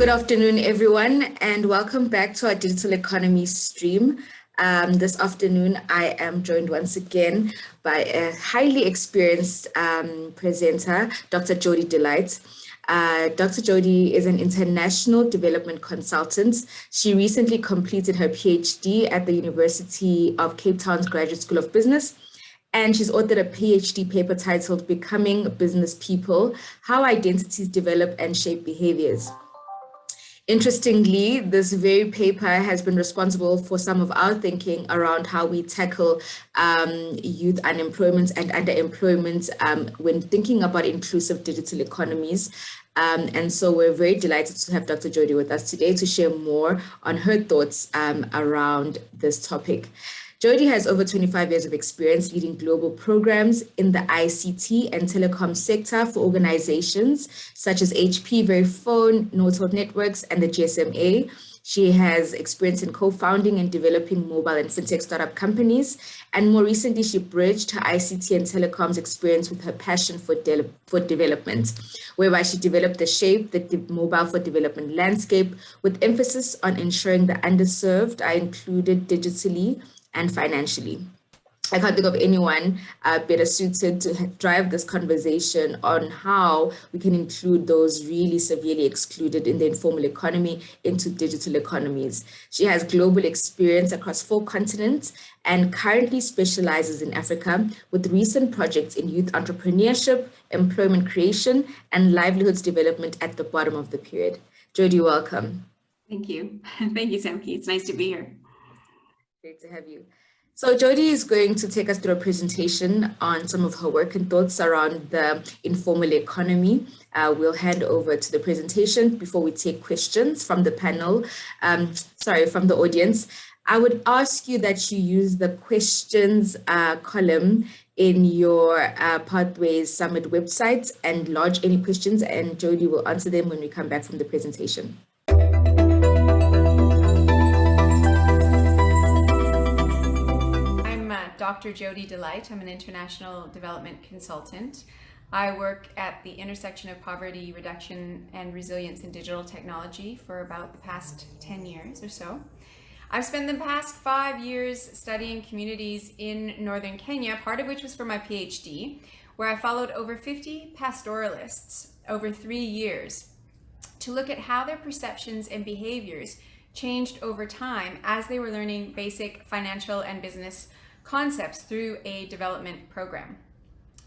Good afternoon, everyone, and welcome back to our digital economy stream. This afternoon, I am joined once again by a highly experienced presenter, Dr. Jody Delichte. Dr. Jody is an international development consultant. She recently completed her PhD at the University of Cape Town's Graduate School of Business, and she's authored a PhD paper titled Becoming Business People: How Identities Develop and Shape Behaviors. Interestingly, this very paper has been responsible for some of our thinking around how we tackle youth unemployment and underemployment when thinking about inclusive digital economies. And so we're very delighted to have Dr. Jody with us today to share more on her thoughts around this topic. Jody has over 25 years of experience leading global programs in the ICT and telecom sector for organizations such as HP, Verifone, Nortel Networks, and the GSMA. She has experience in co-founding and developing mobile and fintech startup companies. And more recently, she bridged her ICT and telecoms experience with her passion for development, whereby she developed the Shape, the mobile for development landscape, with emphasis on ensuring the underserved are included digitally and financially. I can't think of anyone better suited to drive this conversation on how we can include those really severely excluded in the informal economy into digital economies. She has global experience across 4 continents and currently specializes in Africa with recent projects in youth entrepreneurship, employment creation, and livelihoods development at the bottom of the period. Jody, welcome. Thank you. Thank you, Samke. It's nice to be here. Great to have you. So Jody is going to take us through a presentation on some of her work and thoughts around the informal economy. We'll hand over to the presentation before we take questions from the panel, from the audience. I would ask you that you use the questions column in your Pathways Summit website and lodge any questions, and Jody will answer them when we come back from the presentation. Dr. Jody Delichte. I'm an international development consultant. I work at the intersection of poverty reduction and resilience in digital technology for about the past 10 years or so. I've spent the past 5 years studying communities in northern Kenya, part of which was for my PhD, where I followed over 50 pastoralists over 3 years to look at how their perceptions and behaviors changed over time as they were learning basic financial and business concepts through a development program.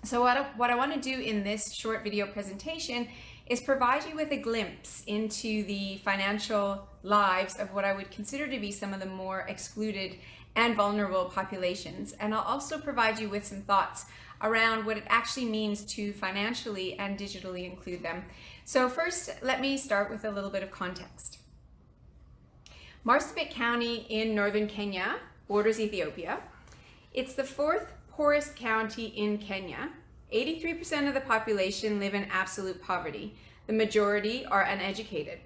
So what I want to do in this short video presentation is provide you with a glimpse into the financial lives of what I would consider to be some of the more excluded and vulnerable populations. And I'll also provide you with some thoughts around what it actually means to financially and digitally include them. So first, let me start with a little bit of context. Marsabit County in northern Kenya borders Ethiopia. It's the 4th poorest county in Kenya. 83% of the population live in absolute poverty. The majority are uneducated.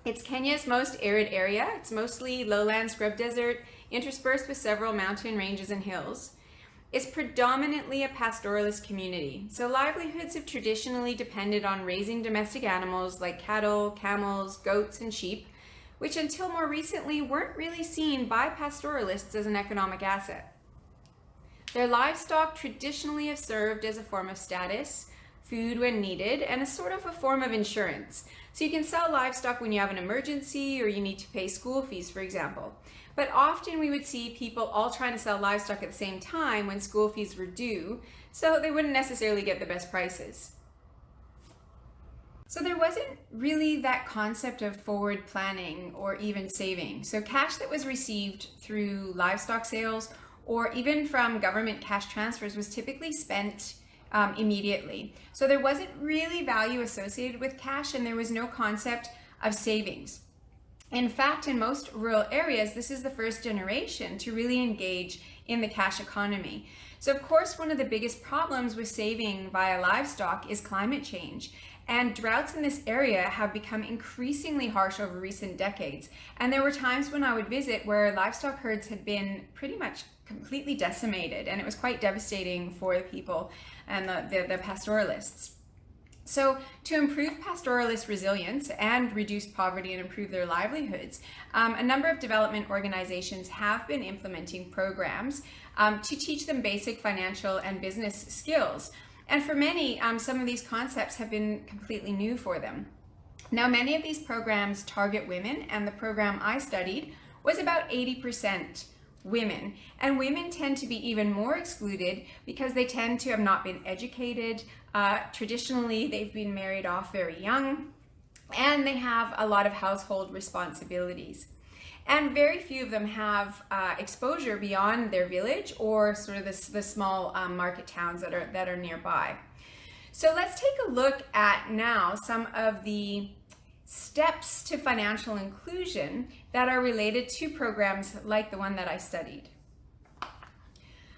It's Kenya's most arid area. It's mostly lowland scrub desert, interspersed with several mountain ranges and hills. It's predominantly a pastoralist community. So livelihoods have traditionally depended on raising domestic animals like cattle, camels, goats, and sheep, which until more recently weren't really seen by pastoralists as an economic asset. Their livestock traditionally have served as a form of status, food when needed, and a sort of a form of insurance. So you can sell livestock when you have an emergency or you need to pay school fees, for example. But often we would see people all trying to sell livestock at the same time when school fees were due, so they wouldn't necessarily get the best prices. So there wasn't really that concept of forward planning or even saving. So cash that was received through livestock sales or even from government cash transfers was typically spent immediately. So there wasn't really value associated with cash, and there was no concept of savings. In fact, in most rural areas, this is the first generation to really engage in the cash economy. So of course, one of the biggest problems with saving via livestock is climate change. And droughts in this area have become increasingly harsh over recent decades. And there were times when I would visit where livestock herds had been pretty much completely decimated, and it was quite devastating for the people and the pastoralists. So to improve pastoralist resilience and reduce poverty and improve their livelihoods, a number of development organizations have been implementing programs to teach them basic financial and business skills. And for many, some of these concepts have been completely new for them. Now, many of these programs target women, and the program I studied was about 80% women. And women tend to be even more excluded because they tend to have not been educated. Traditionally, they've been married off very young, and they have a lot of household responsibilities. And very few of them have exposure beyond their village or sort of the small market towns that are nearby. So let's take a look at now some of the steps to financial inclusion that are related to programs like the one that I studied.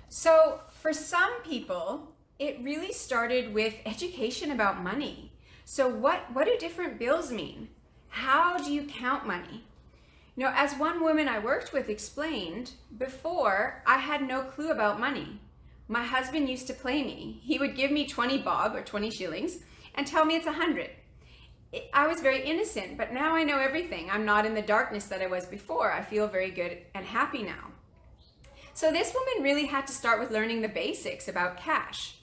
So for some people, it really started with education about money. So what do different bills mean? How do you count money? You know, as one woman I worked with explained, before I had no clue about money. My husband used to play me. He would give me 20 bob or 20 shillings and tell me it's 100. I was very innocent, but now I know everything. I'm not in the darkness that I was before. I feel very good and happy now. So this woman really had to start with learning the basics about cash.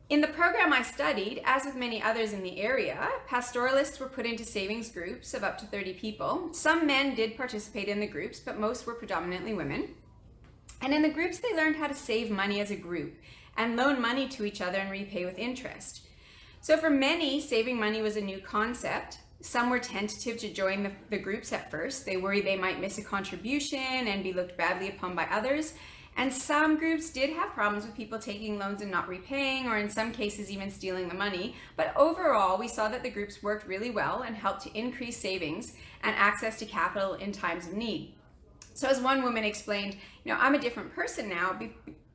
In the program I studied, as with many others in the area, pastoralists were put into savings groups of up to 30 people. Some men did participate in the groups, but most were predominantly women. And in the groups, they learned how to save money as a group and loan money to each other and repay with interest. So for many, saving money was a new concept. Some were tentative to join the groups at first. They worried they might miss a contribution and be looked badly upon by others. And some groups did have problems with people taking loans and not repaying, or in some cases even stealing the money. But overall, we saw that the groups worked really well and helped to increase savings and access to capital in times of need. So as one woman explained, you know, I'm a different person now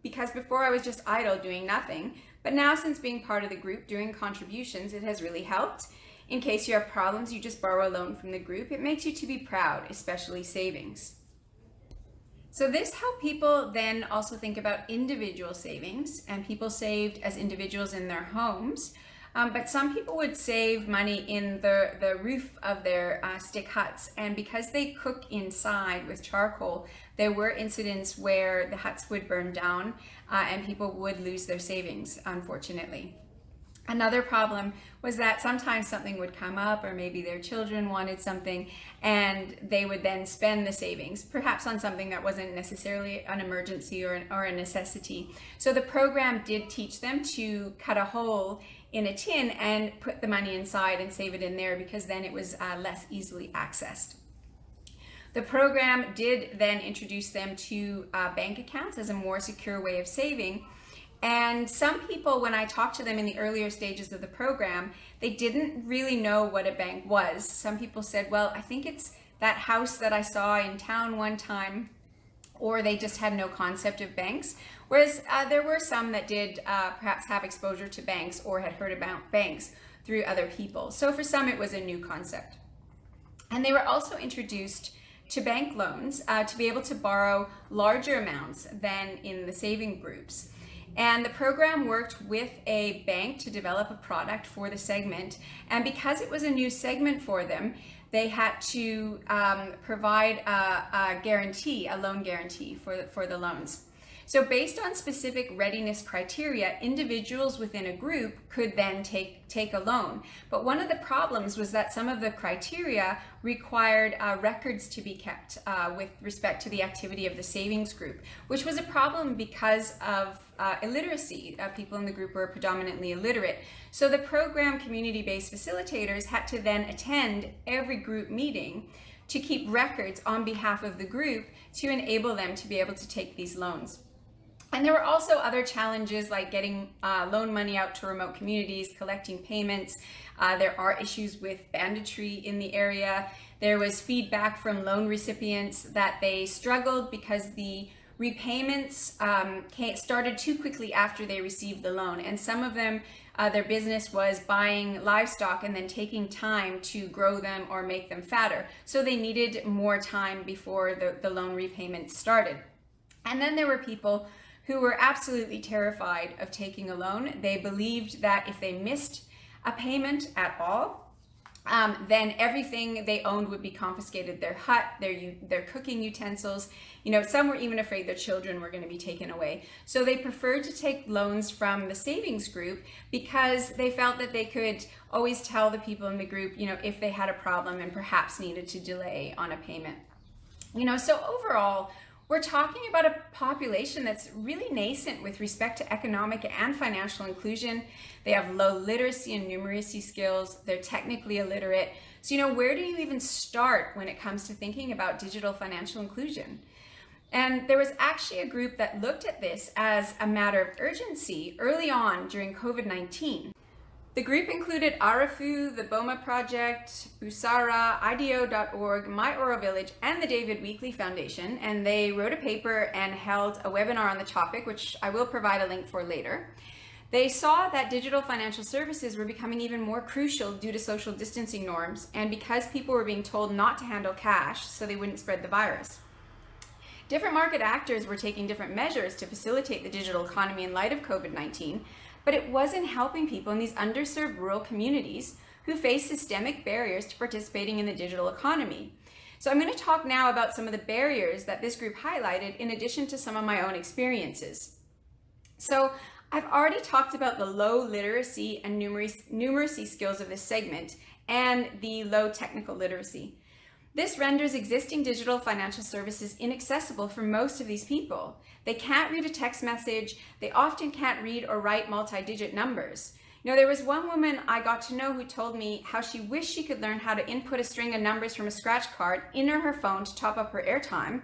because before I was just idle doing nothing. But now, since being part of the group doing contributions, it has really helped. In case you have problems, you just borrow a loan from the group. It makes you to be proud, especially savings. So this helped people then also think about individual savings, and people saved as individuals in their homes. But some people would save money in the roof of their stick huts, and because they cook inside with charcoal, there were incidents where the huts would burn down and people would lose their savings, unfortunately. Another problem was that sometimes something would come up, or maybe their children wanted something, and they would then spend the savings, perhaps on something that wasn't necessarily an emergency or a necessity. So the program did teach them to cut a hole in a tin and put the money inside and save it in there, because then it was less easily accessed. The program did then introduce them to bank accounts as a more secure way of saving. And some people, when I talked to them in the earlier stages of the program, they didn't really know what a bank was. Some people said, well, I think it's that house that I saw in town one time, or they just had no concept of banks. Whereas there were some that did perhaps have exposure to banks or had heard about banks through other people. So for some, it was a new concept. And they were also introduced to bank loans to be able to borrow larger amounts than in the saving groups. And the program worked with a bank to develop a product for the segment. And because it was a new segment for them, they had to provide a guarantee, a loan guarantee for the loans. So based on specific readiness criteria, individuals within a group could then take a loan. But one of the problems was that some of the criteria required records to be kept with respect to the activity of the savings group, which was a problem because of illiteracy. People in the group were predominantly illiterate. So the program community-based facilitators had to then attend every group meeting to keep records on behalf of the group to enable them to be able to take these loans. And there were also other challenges like getting loan money out to remote communities, collecting payments. There are issues with banditry in the area. There was feedback from loan recipients that they struggled because the repayments started too quickly after they received the loan. And some of them, their business was buying livestock and then taking time to grow them or make them fatter. So they needed more time before the loan repayment started. And then there were people who were absolutely terrified of taking a loan. They believed that if they missed a payment at all, then everything they owned would be confiscated. Their hut, their cooking utensils, some were even afraid their children were going to be taken away. So they preferred to take loans from the savings group because they felt that they could always tell the people in the group, if they had a problem and perhaps needed to delay on a payment. So overall, we're talking about a population that's really nascent with respect to economic and financial inclusion. They have low literacy and numeracy skills. They're technically illiterate. So, where do you even start when it comes to thinking about digital financial inclusion? And there was actually a group that looked at this as a matter of urgency early on during COVID-19. The group included Arafu, the BOMA Project, Busara, IDEO.org, My Oro Village, and the David Weekley Foundation, and they wrote a paper and held a webinar on the topic, which I will provide a link for later. They saw that digital financial services were becoming even more crucial due to social distancing norms and because people were being told not to handle cash so they wouldn't spread the virus. Different market actors were taking different measures to facilitate the digital economy in light of COVID-19, but it wasn't helping people in these underserved rural communities who face systemic barriers to participating in the digital economy. So I'm going to talk now about some of the barriers that this group highlighted in addition to some of my own experiences. So I've already talked about the low literacy and numeracy skills of this segment and the low technical literacy. This renders existing digital financial services inaccessible for most of these people. They can't read a text message. They often can't read or write multi-digit numbers. There was one woman I got to know who told me how she wished she could learn how to input a string of numbers from a scratch card into her phone to top up her airtime.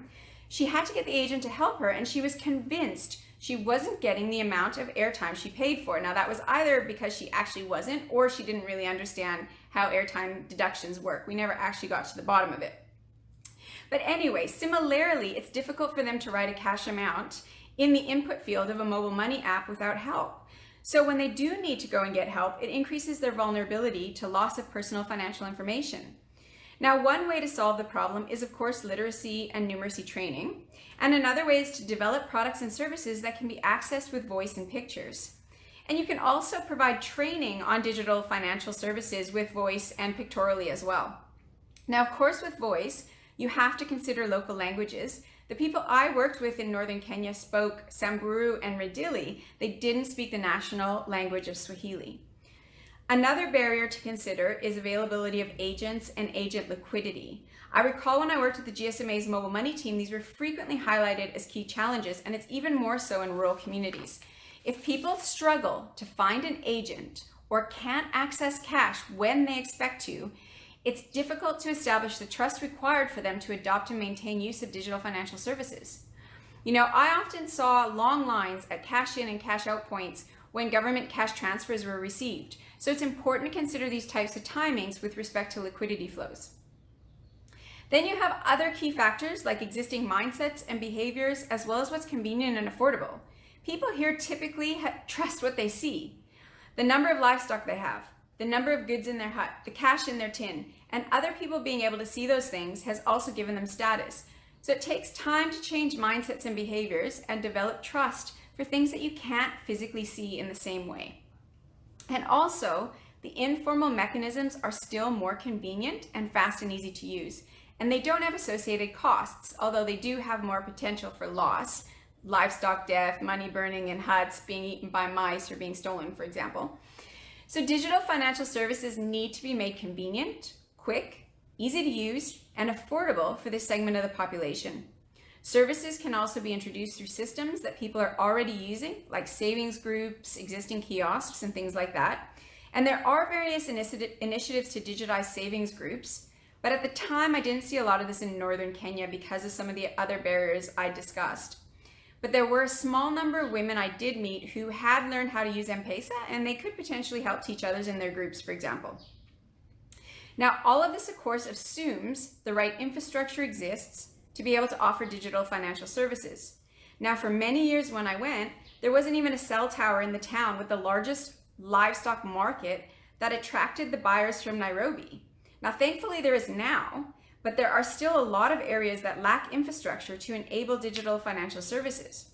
She had to get the agent to help her, and she was convinced she wasn't getting the amount of airtime she paid for. Now, that was either because she actually wasn't, or she didn't really understand how airtime deductions work. We never actually got to the bottom of it. But anyway, similarly, it's difficult for them to write a cash amount in the input field of a mobile money app without help. So when they do need to go and get help, it increases their vulnerability to loss of personal financial information. Now, one way to solve the problem is, of course, literacy and numeracy training. And another way is to develop products and services that can be accessed with voice and pictures. And you can also provide training on digital financial services with voice and pictorially as well. Now, of course, with voice, you have to consider local languages. The people I worked with in northern Kenya spoke Samburu and Ridili. They didn't speak the national language of Swahili. Another barrier to consider is availability of agents and agent liquidity. I recall when I worked with the GSMA's mobile money team, these were frequently highlighted as key challenges, and it's even more so in rural communities. If people struggle to find an agent or can't access cash when they expect to, it's difficult to establish the trust required for them to adopt and maintain use of digital financial services. I often saw long lines at cash in and cash out points when government cash transfers were received. So it's important to consider these types of timings with respect to liquidity flows. Then you have other key factors like existing mindsets and behaviors, as well as what's convenient and affordable. People here typically trust what they see. The number of livestock they have, the number of goods in their hut, the cash in their tin, and other people being able to see those things has also given them status. So it takes time to change mindsets and behaviors and develop trust for things that you can't physically see in the same way. And also, the informal mechanisms are still more convenient and fast and easy to use. And they don't have associated costs, although they do have more potential for loss, livestock death, money burning in huts, being eaten by mice, or being stolen, for example. So digital financial services need to be made convenient, quick, easy to use, and affordable for this segment of the population. Services can also be introduced through systems that people are already using, like savings groups, existing kiosks, and things like that. And there are various initiatives to digitize savings groups, but at the time I didn't see a lot of this in northern Kenya because of some of the other barriers I discussed. But there were a small number of women I did meet who had learned how to use M-Pesa, and they could potentially help teach others in their groups, for example. Now, all of this, of course, assumes the right infrastructure exists to be able to offer digital financial services. Now, for many years when I went, there wasn't even a cell tower in the town with the largest livestock market that attracted the buyers from Nairobi. Now, thankfully there is now, but there are still a lot of areas that lack infrastructure to enable digital financial services.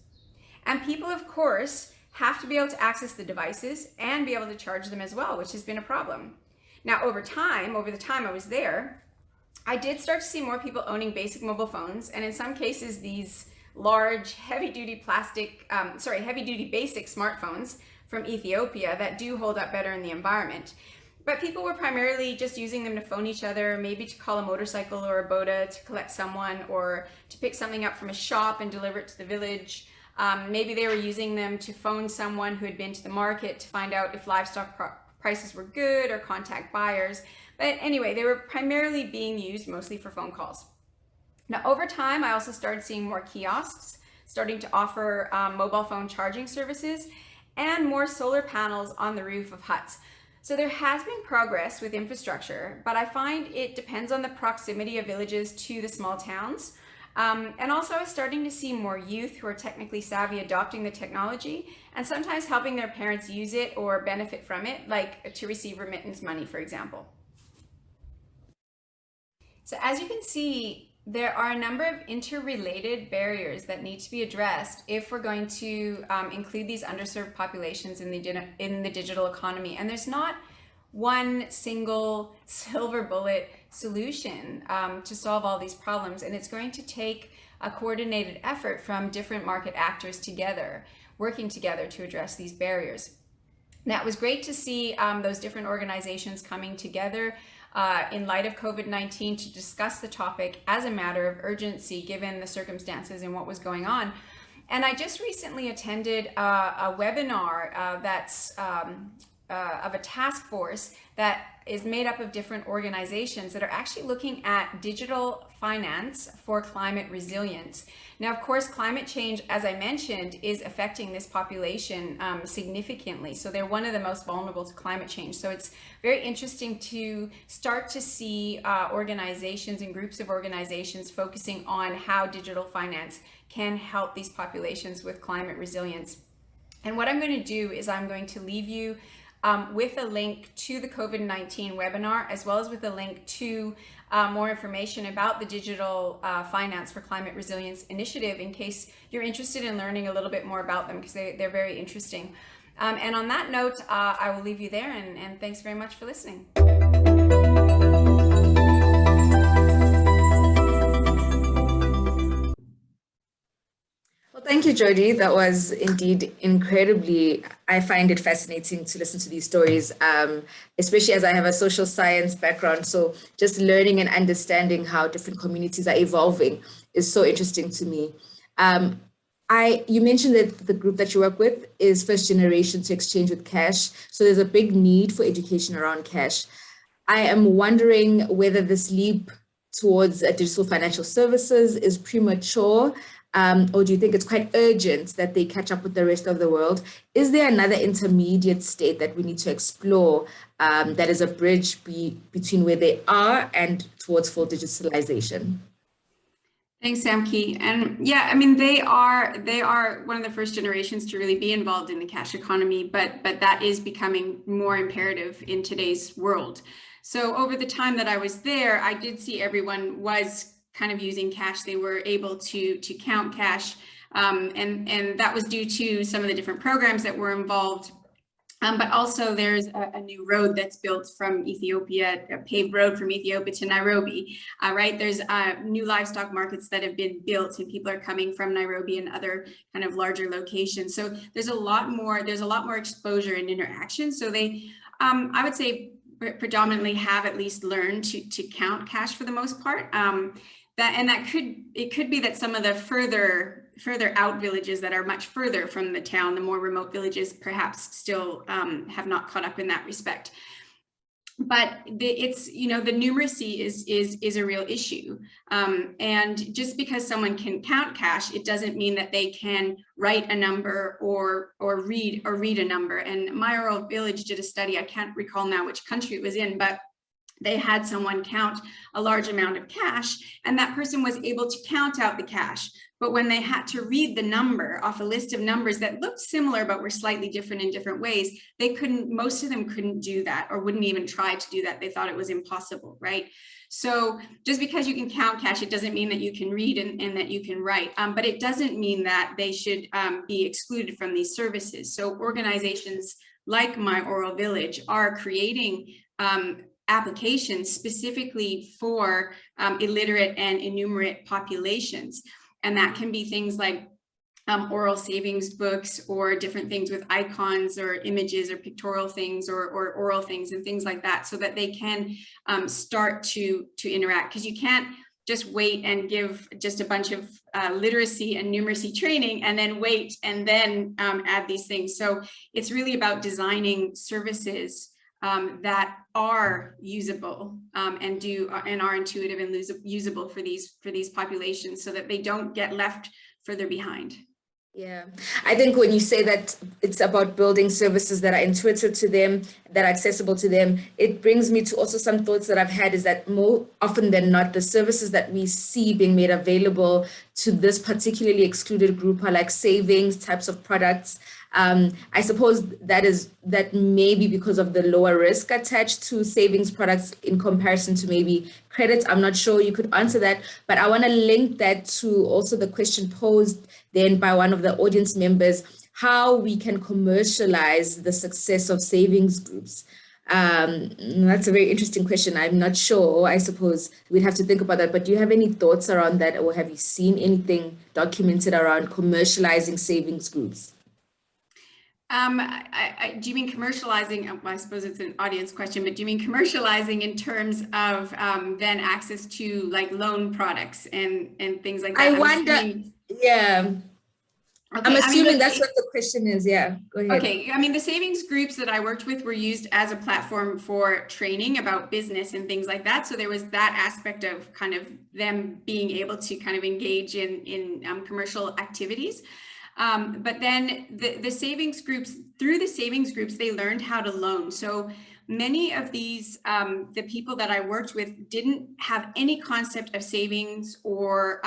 And people, of course, have to be able to access the devices and be able to charge them as well, which has been a problem. Now, over the time I was there, I did start to see more people owning basic mobile phones, and in some cases, these large, heavy-duty basic smartphones from Ethiopia that do hold up better in the environment. But people were primarily just using them to phone each other, maybe to call a motorcycle or a boda to collect someone, or to pick something up from a shop and deliver it to the village. Maybe they were using them to phone someone who had been to the market to find out if livestock prices were good or contact buyers. But anyway, they were primarily being used mostly for phone calls. Now, over time, I also started seeing more kiosks starting to offer mobile phone charging services and more solar panels on the roof of huts. So there has been progress with infrastructure, but I find it depends on the proximity of villages to the small towns. And also I was starting to see more youth who are technically savvy adopting the technology and sometimes helping their parents use it or benefit from it, like to receive remittance money, for example. So as you can see, there are a number of interrelated barriers that need to be addressed if we're going to include these underserved populations in the digital economy. And there's not one single silver bullet solution to solve all these problems. And it's going to take a coordinated effort from different market actors together, working together to address these barriers. Now, it was great to see those different organizations coming together in light of COVID-19 to discuss the topic as a matter of urgency given the circumstances and what was going on. And I just recently attended a webinar that's of a task force that is made up of different organizations that are actually looking at digital finance for climate resilience. Now, of course, climate change, as I mentioned, is affecting this population significantly. So they're one of the most vulnerable to climate change. So it's very interesting to start to see organizations and groups of organizations focusing on how digital finance can help these populations with climate resilience. And what I'm going to do is I'm going to leave you with a link to the COVID-19 webinar, as well as with a link to more information about the Digital Finance for Climate Resilience initiative in case you're interested in learning a little bit more about them, because they're very interesting. And on that note, I will leave you there, and thanks very much for listening. Well, thank you, Jody. That was indeed incredibly, I find it fascinating to listen to these stories, especially as I have a social science background. So just learning and understanding how different communities are evolving is so interesting to me. You mentioned that the group that you work with is first generation to exchange with cash. So there's a big need for education around cash. I am wondering whether this leap towards digital financial services is premature, or do you think it's quite urgent that they catch up with the rest of the world? Is there another intermediate state that we need to explore that is a bridge between where they are and towards full digitalization? Thanks, Samke. And yeah, I mean, they are one of the first generations to really be involved in the cash economy, but that is becoming more imperative in today's world. So over the time that I was there, I did see everyone was kind of using cash. They were able to count cash, and that was due to some of the different programs that were involved. But also there's a new road that's built from Ethiopia, a paved road from Ethiopia to Nairobi, right? There's new livestock markets that have been built, and people are coming from Nairobi and other kind of larger locations. So there's a lot more exposure and interaction. So they, I would say, predominantly have at least learned to count cash for the most part. It could be that some of the further out villages that are much further from the town, the more remote villages, perhaps still have not caught up in that respect. But the numeracy is a real issue, and just because someone can count cash, it doesn't mean that they can write a number or read a number. And my rural village did a study. I can't recall now which country it was in, but they had someone count a large amount of cash, and that person was able to count out the cash. But when they had to read the number off a list of numbers that looked similar but were slightly different in different ways, they couldn't, most of them couldn't do that, or wouldn't even try to do that. They thought it was impossible, right? So just because you can count cash, it doesn't mean that you can read and that you can write, but it doesn't mean that they should be excluded from these services. So organizations like My Oral Village are creating applications specifically for illiterate and enumerate populations. And that can be things like oral savings books, or different things with icons or images or pictorial things, or oral things and things like that, so that they can start to interact. Because you can't just wait and give just a bunch of literacy and numeracy training and then wait and then add these things. So it's really about designing services that are usable and are intuitive and usable for these populations, so that they don't get left further behind. Yeah, I think when you say that it's about building services that are intuitive to them, that are accessible to them, it brings me to also some thoughts that I've had, is that more often than not, the services that we see being made available to this particularly excluded group are like savings types of products. I suppose that may be because of the lower risk attached to savings products in comparison to maybe credits. I'm not sure, you could answer that, but I want to link that to also the question posed then by one of the audience members, how we can commercialize the success of savings groups. That's a very interesting question. I'm not sure. I suppose we'd have to think about that. But do you have any thoughts around that, or have you seen anything documented around commercializing savings groups? Do you mean commercializing? I suppose it's an audience question, but do you mean commercializing in terms of then access to like loan products and things like that? I wonder. Yeah. Okay. I'm assuming that's what the question is. Yeah, go ahead. Okay, I mean, the savings groups that I worked with were used as a platform for training about business and things like that. So there was that aspect of kind of them being able to kind of engage in commercial activities. But then the savings groups, through the savings groups, they learned how to loan. So many of these, the people that I worked with didn't have any concept of savings or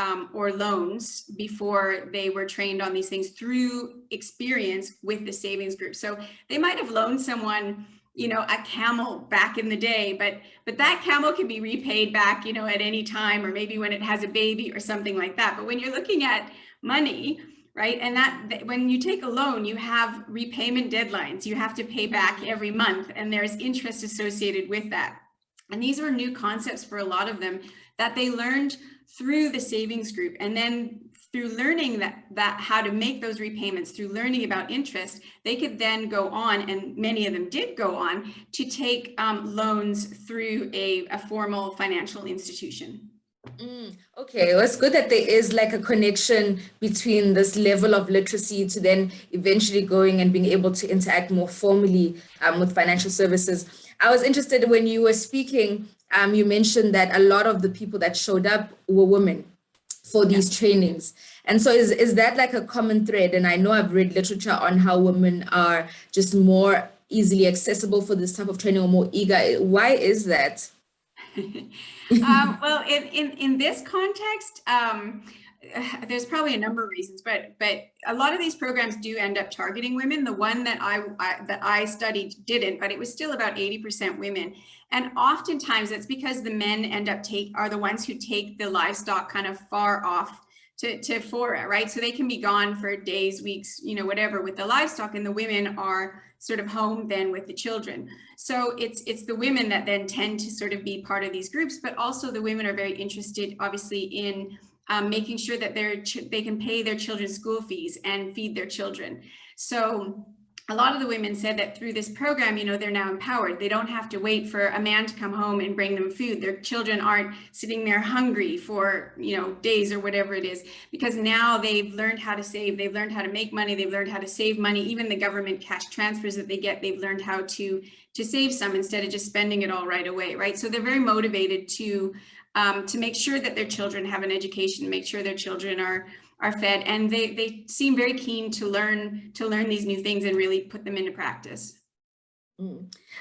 loans before they were trained on these things through experience with the savings group. So they might have loaned someone, you know, a camel back in the day, but that camel can be repaid back, you know, at any time, or maybe when it has a baby or something like that. But when you're looking at money, right? And that when you take a loan, you have repayment deadlines. You have to pay back every month, and there's interest associated with that. And these were new concepts for a lot of them that they learned through the savings group. And then through learning that how to make those repayments, through learning about interest, they could then go on, and many of them did go on, to take loans through a formal financial institution. Okay, well, it's good that there is like a connection between this level of literacy to then eventually going and being able to interact more formally with financial services. I was interested when you were speaking, you mentioned that a lot of the people that showed up were women for these trainings. And so is that like a common thread? And I know I've read literature on how women are just more easily accessible for this type of training, or more eager. Why is that? Well, in this context, there's probably a number of reasons, but a lot of these programs do end up targeting women. The one that I studied didn't, but it was still about 80% women. And oftentimes it's because the men are the ones who take the livestock kind of far off to fora, right? So they can be gone for days, weeks, you know, whatever, with the livestock, and the women are sort of home then with the children. So it's the women that then tend to sort of be part of these groups, but also the women are very interested, obviously, in making sure that they can pay their children's school fees and feed their children. So a lot of the women said that through this program, you know, they're now empowered. They don't have to wait for a man to come home and bring them food. Their children aren't sitting there hungry for, you know, days or whatever it is, because now they've learned how to save. They've learned how to make money. They've learned how to save money. Even the government cash transfers that they get, they've learned how to save some instead of just spending it all right away, right? So they're very motivated to make sure that their children have an education, make sure their children are fed, and they seem very keen to learn these new things and really put them into practice.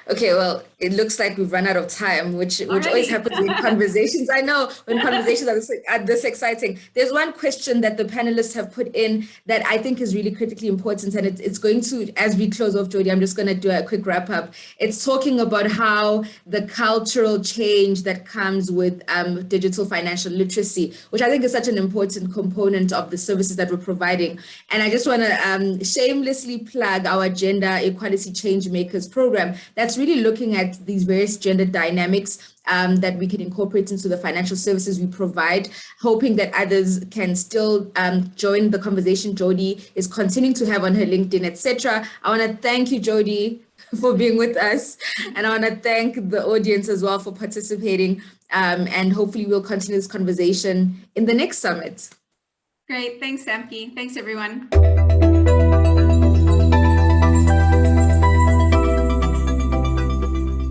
Okay, well, it looks like we've run out of time, which always Already? happens in conversations. I know when conversations are this exciting. There's one question that the panelists have put in that I think is really critically important, and it's going to, as we close off, Jody, I'm just going to do a quick wrap up. It's talking about how the cultural change that comes with digital financial literacy, which I think is such an important component of the services that we're providing. And I just want to shamelessly plug our Gender Equality Change Makers program that's really looking at these various gender dynamics that we can incorporate into the financial services we provide, hoping that others can still join the conversation Jody is continuing to have on her LinkedIn, etc. I want to thank you, Jody, for being with us. And I want to thank the audience as well for participating. And hopefully we'll continue this conversation in the next summit. Great. Thanks, Samke. Thanks, everyone.